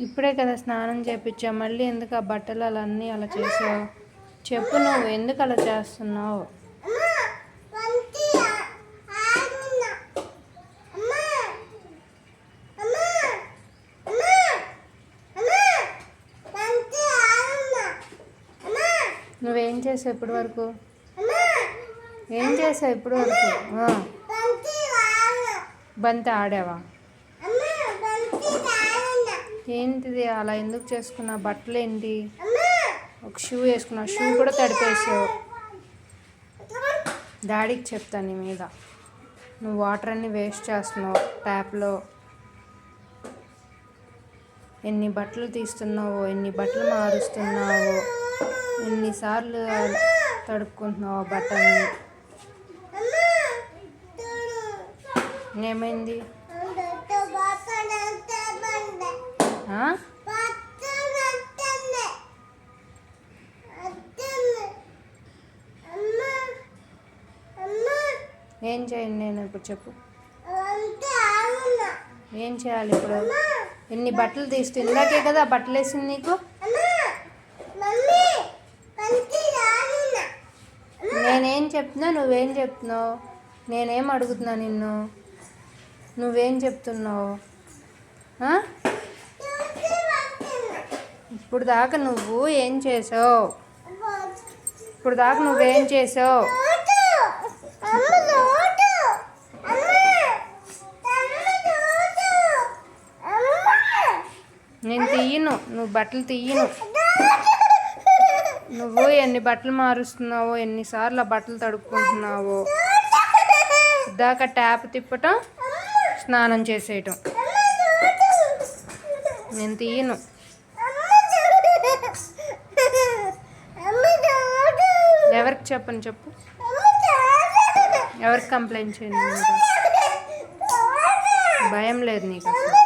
ఇప్పుడే కదా స్నానం చేయించా, మళ్ళీ ఎందుకు ఆ బట్టలు అన్నీ అలా చేసావు? చెప్పు, నువ్వు ఎందుకు అలా చేస్తున్నావు? నువ్వేం చేసావు ఇప్పటి వరకు? ఏం చేసావు ఇప్పటి వరకు? బంతి ఆడావా? ఏంటిది అలా ఎందుకు చేసుకున్నావు? బట్టలు ఏంటి? ఒక షూ వేసుకున్నావు, షూ కూడా తడిపేసావు. డాడీకి చెప్తాను నీ మీద. నువ్వు వాటర్ అన్నీ వేస్ట్ చేస్తున్నావు ట్యాప్లో. ఎన్ని బట్టలు తీస్తున్నావో, ఎన్ని బట్టలు మారుస్తున్నావో, ఎన్నిసార్లు తడుపుకుంటున్నావు బట్టల్ని. ఏమైంది? ఏం చేయండి నేను ఇప్పుడు? చెప్పు, ఏం చేయాలి ఇప్పుడు? ఎన్ని బట్టలు తీస్తూ ఇందాకే కదా బట్టలు వేసింది నీకు. నేనేం చెప్తున్నా, నువ్వేం చెప్తున్నావు? నేనేం అడుగుతున్నా నిన్ను, నువ్వేం చెప్తున్నావు? ఇప్పుడు దాకా నువ్వు ఏం చేసావు? ఇప్పుడు దాకా నువ్వేం చేసావు? నేను తీయను, నువ్వు బట్టలు తీయను. నువ్వు ఎన్ని బట్టలు మారుస్తున్నావో, ఎన్నిసార్లు ఆ బట్టలు తడుపుకుంటున్నావో. దాకా ట్యాప్ తిప్పటం, స్నానం చేసేయటం. నేను తీయను. ఎవరికి చెప్పను చెప్పు? ఎవరికి కంప్లైంట్ చేయండి? భయం లేదు నీకు అసలు?